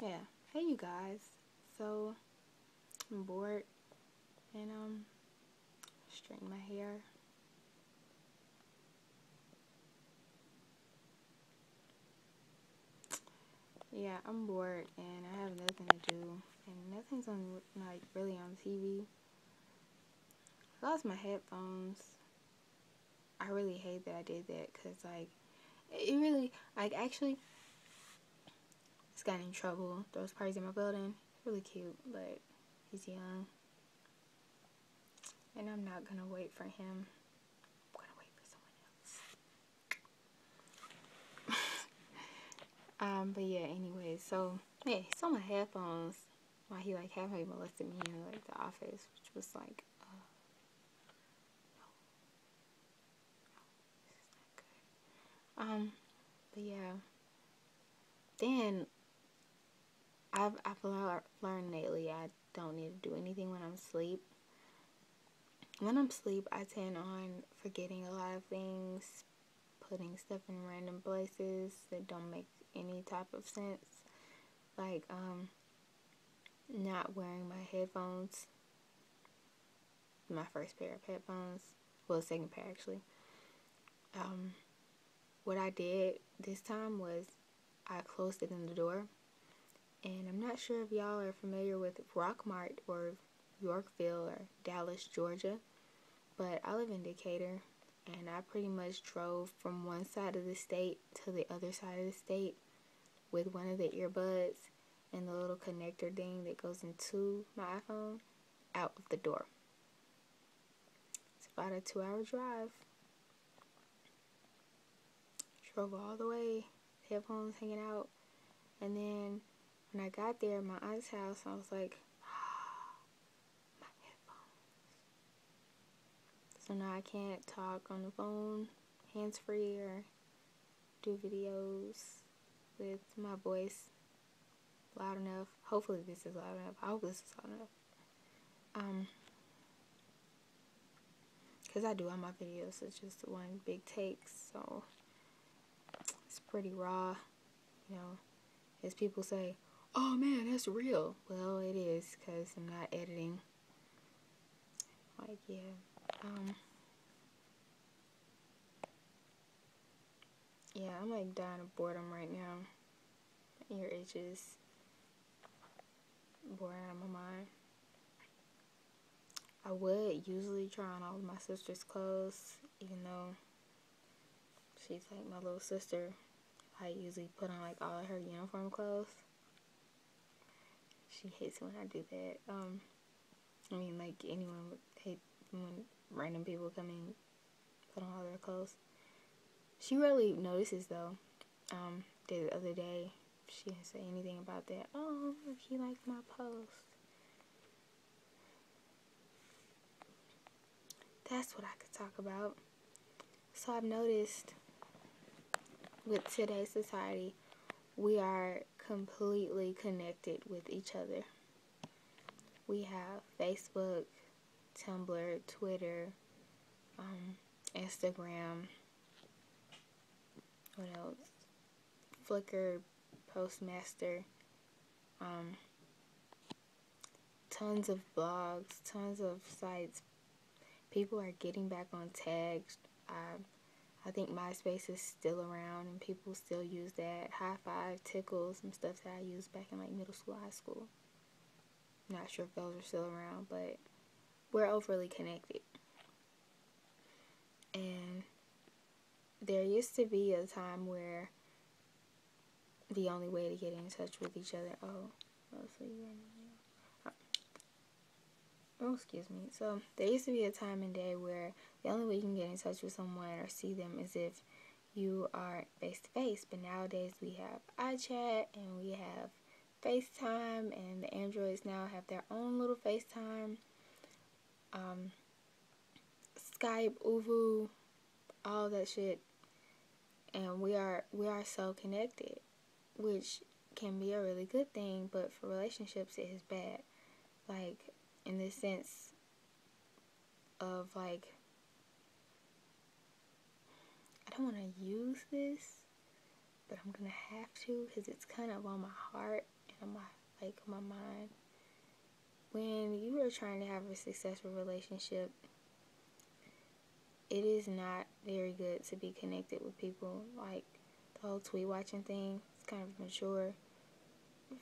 Yeah. Hey, you guys. So, I'm bored and straighten my hair. Yeah, I'm bored and I have nothing to do and nothing's on like really on TV. I lost my headphones. I really hate that I did that because like it really like actually it's gotten in trouble. Those parties in my building. Really cute, but he's young and I'm not gonna wait for him. I'm gonna wait for someone else. But yeah, anyway, so yeah, he saw my headphones while he like halfway molested me in like the office, which was like, no, this is not good. But yeah, then I've learned lately I don't need to do anything when I'm asleep. When I'm asleep, I tend on forgetting a lot of things, putting stuff in random places that don't make any type of sense. Like, not wearing my headphones, my first pair of headphones, well, second pair actually. What I did this time was I closed it in the door, and I'm not sure if y'all are familiar with Rockmart or Yorkville or Dallas, Georgia, but I live in Decatur, and I pretty much drove from one side of the state to the other side of the state with one of the earbuds and the little connector thing that goes into my iPhone out of the door. It's about a 2-hour drive. Drove all the way, headphones hanging out, and then when I got there at my aunt's house, I was like, my headphones. So now I can't talk on the phone hands-free or do videos with my voice loud enough. Hopefully this is loud enough. I hope this is loud enough. Because I do all my videos, it's just one big take, so it's pretty raw, you know. As people say, oh man, that's real. Well, it is, because I'm not editing. Like, yeah. Yeah, I'm like dying of boredom right now. My ear itches. Bored out of my mind. I would usually try on all of my sister's clothes, even though she's like my little sister. I usually put on like all of her uniform clothes. She hates when I do that. I mean, like anyone would hate when random people come in, put on all their clothes. She rarely notices though. The other day, she didn't say anything about that. Oh, look, he liked my post. That's what I could talk about. So I've noticed with today's society, we are completely connected with each other. We have Facebook, Tumblr, Twitter, Instagram, what else? Flickr, Postmaster, tons of blogs, tons of sites. People are getting back on tags. I think MySpace is still around and people still use that. High Five, Tickle, some stuff that I used back in like middle school, high school. Not sure if those are still around, but we're overly connected. And there used to be a time where the only way to get in touch with each other, excuse me. So there used to be a time and day where the only way you can get in touch with someone or see them is if you are face to face. But nowadays we have iChat and we have FaceTime, and the Androids now have their own little FaceTime, Skype, Uvu, all that shit, and we are so connected, which can be a really good thing, but for relationships it is bad. Like, in the sense of like, I don't want to use this, but I'm gonna have to because it's kind of on my heart, and in my mind. When you are trying to have a successful relationship, it is not very good to be connected with people. Like, the whole tweet watching thing, it's kind of mature.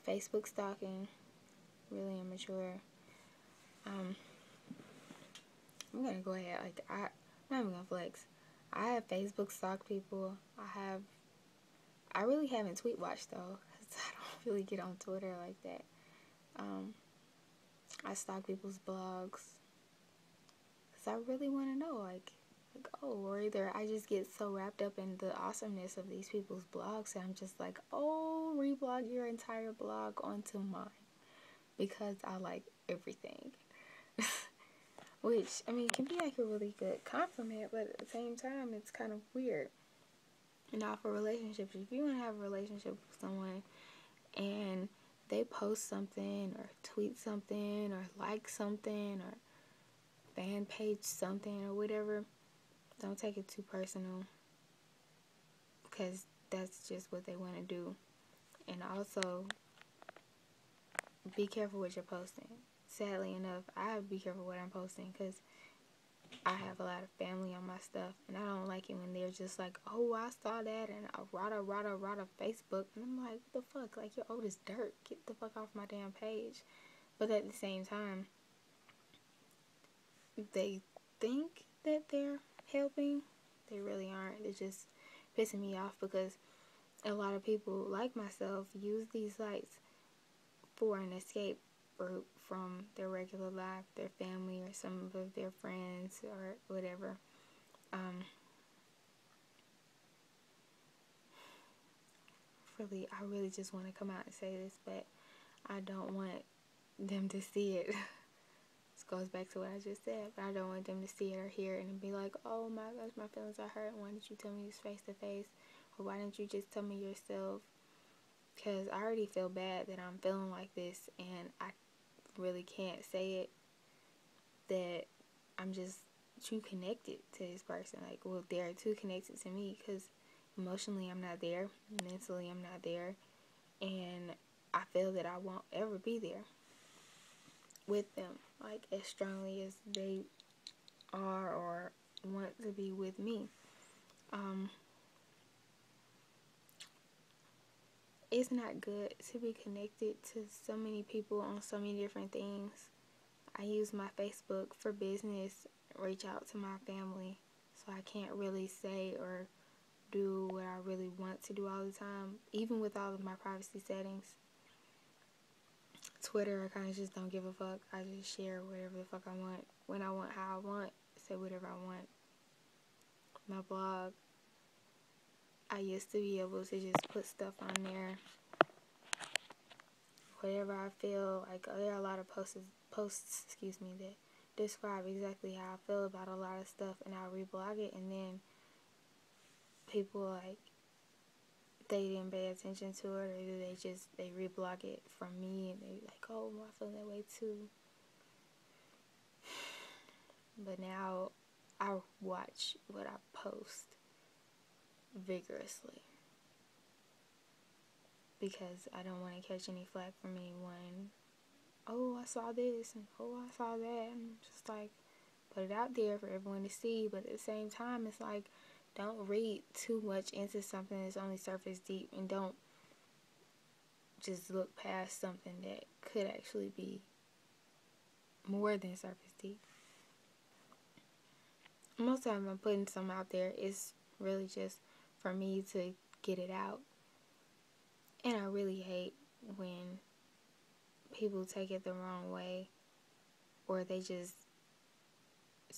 Facebook stalking, really immature. I'm gonna go ahead, like, I'm not even gonna flex. I have Facebook stalked people. I really haven't tweet watched though, because I don't really get on Twitter like that. I stalk people's blogs, because I really want to know, like, oh, or either I just get so wrapped up in the awesomeness of these people's blogs that I'm just like, oh, reblog your entire blog onto mine, because I like everything. Which, I mean, can be like a really good compliment, but at the same time, it's kind of weird. Now, for relationships, if you want to have a relationship with someone and they post something or tweet something or like something or fan page something or whatever, don't take it too personal, because that's just what they want to do. And also, be careful what you're posting. Sadly enough, I have to be careful what I'm posting, because I have a lot of family on my stuff, and I don't like it when they're just like, oh, I saw that, and I rada Facebook, and I'm like, what the fuck, like, you're old as dirt, get the fuck off my damn page. But at the same time, they think that they're helping, they really aren't. They're just pissing me off, because a lot of people, like myself, use these sites for an escape route from their regular life, their family, or some of their friends, or whatever. I really just want to come out and say this, but I don't want them to see it. This goes back to what I just said, but I don't want them to see it or hear it and be like, oh my gosh, my feelings are hurt. Why didn't you tell me this face to face? Or why didn't you just tell me yourself? Because I already feel bad that I'm feeling like this, and I really can't say it, that I'm just too connected to this person. Like, well, they're too connected to me, because emotionally I'm not there, mentally I'm not there, and I feel that I won't ever be there with them, like, as strongly as they are or want to be with me. It's not good to be connected to so many people on so many different things. I use my Facebook for business, reach out to my family, so I can't really say or do what I really want to do all the time, even with all of my privacy settings. Twitter, I kind of just don't give a fuck. I just share whatever the fuck I want, when I want, how I want, say whatever I want. My blog, I used to be able to just put stuff on there, whatever I feel. Like, there are a lot of posts, that describe exactly how I feel about a lot of stuff, and I'll reblog it, and then people, like, they didn't pay attention to it, or they reblog it from me, and they like, oh, I feel that way too. But now I watch what I post vigorously, because I don't want to catch any flack from anyone. Oh, I saw this, and oh, I saw that, and just like, put it out there for everyone to see. But at the same time, it's like, don't read too much into something that's only surface deep, and don't just look past something that could actually be more than surface deep. Most of the time I'm putting something out there, it's really just for me to get it out. And I really hate when people take it the wrong way, or they just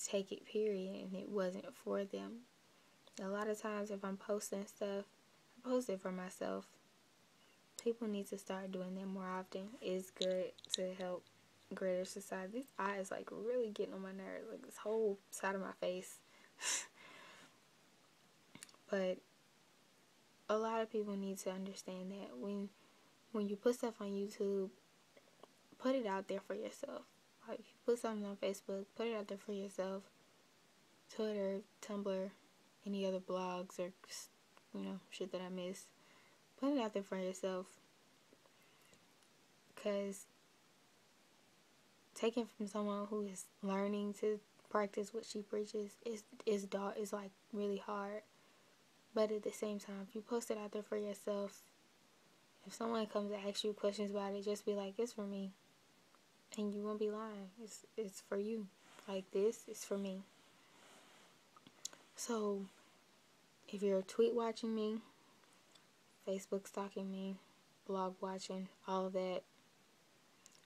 take it period and it wasn't for them. A lot of times if I'm posting stuff, I post it for myself. People need to start doing that more often. It's good to help greater society. This eye is like really getting on my nerves, like this whole side of my face. But a lot of people need to understand that when you put stuff on YouTube, put it out there for yourself. Like, if you put something on Facebook, put it out there for yourself. Twitter, Tumblr, any other blogs, or, shit that I miss. Put it out there for yourself. because taking from someone who is learning to practice what she preaches is like really hard. But at the same time, if you post it out there for yourself, if someone comes to ask you questions about it, just be like, it's for me. And you won't be lying. It's for you. Like, this is for me. So, if you're tweet watching me, Facebook stalking me, blog watching, all of that,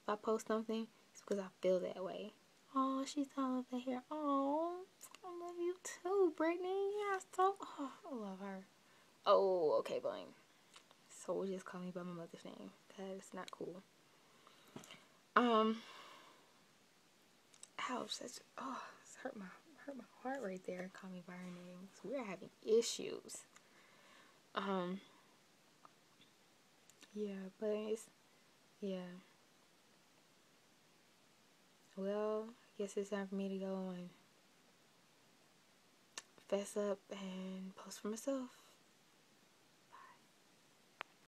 if I post something, it's because I feel that way. Oh, she's all of that hair. Oh, I love you too, Brittany. Yeah, I love her. Oh, okay, blame. So we'll just call me by my mother's name, because it's not cool. Ouch, it's hurt my heart right there. Call me by her name. So we're having issues. Yeah, but yeah. Well, I guess it's time for me to go and fess up and post for myself.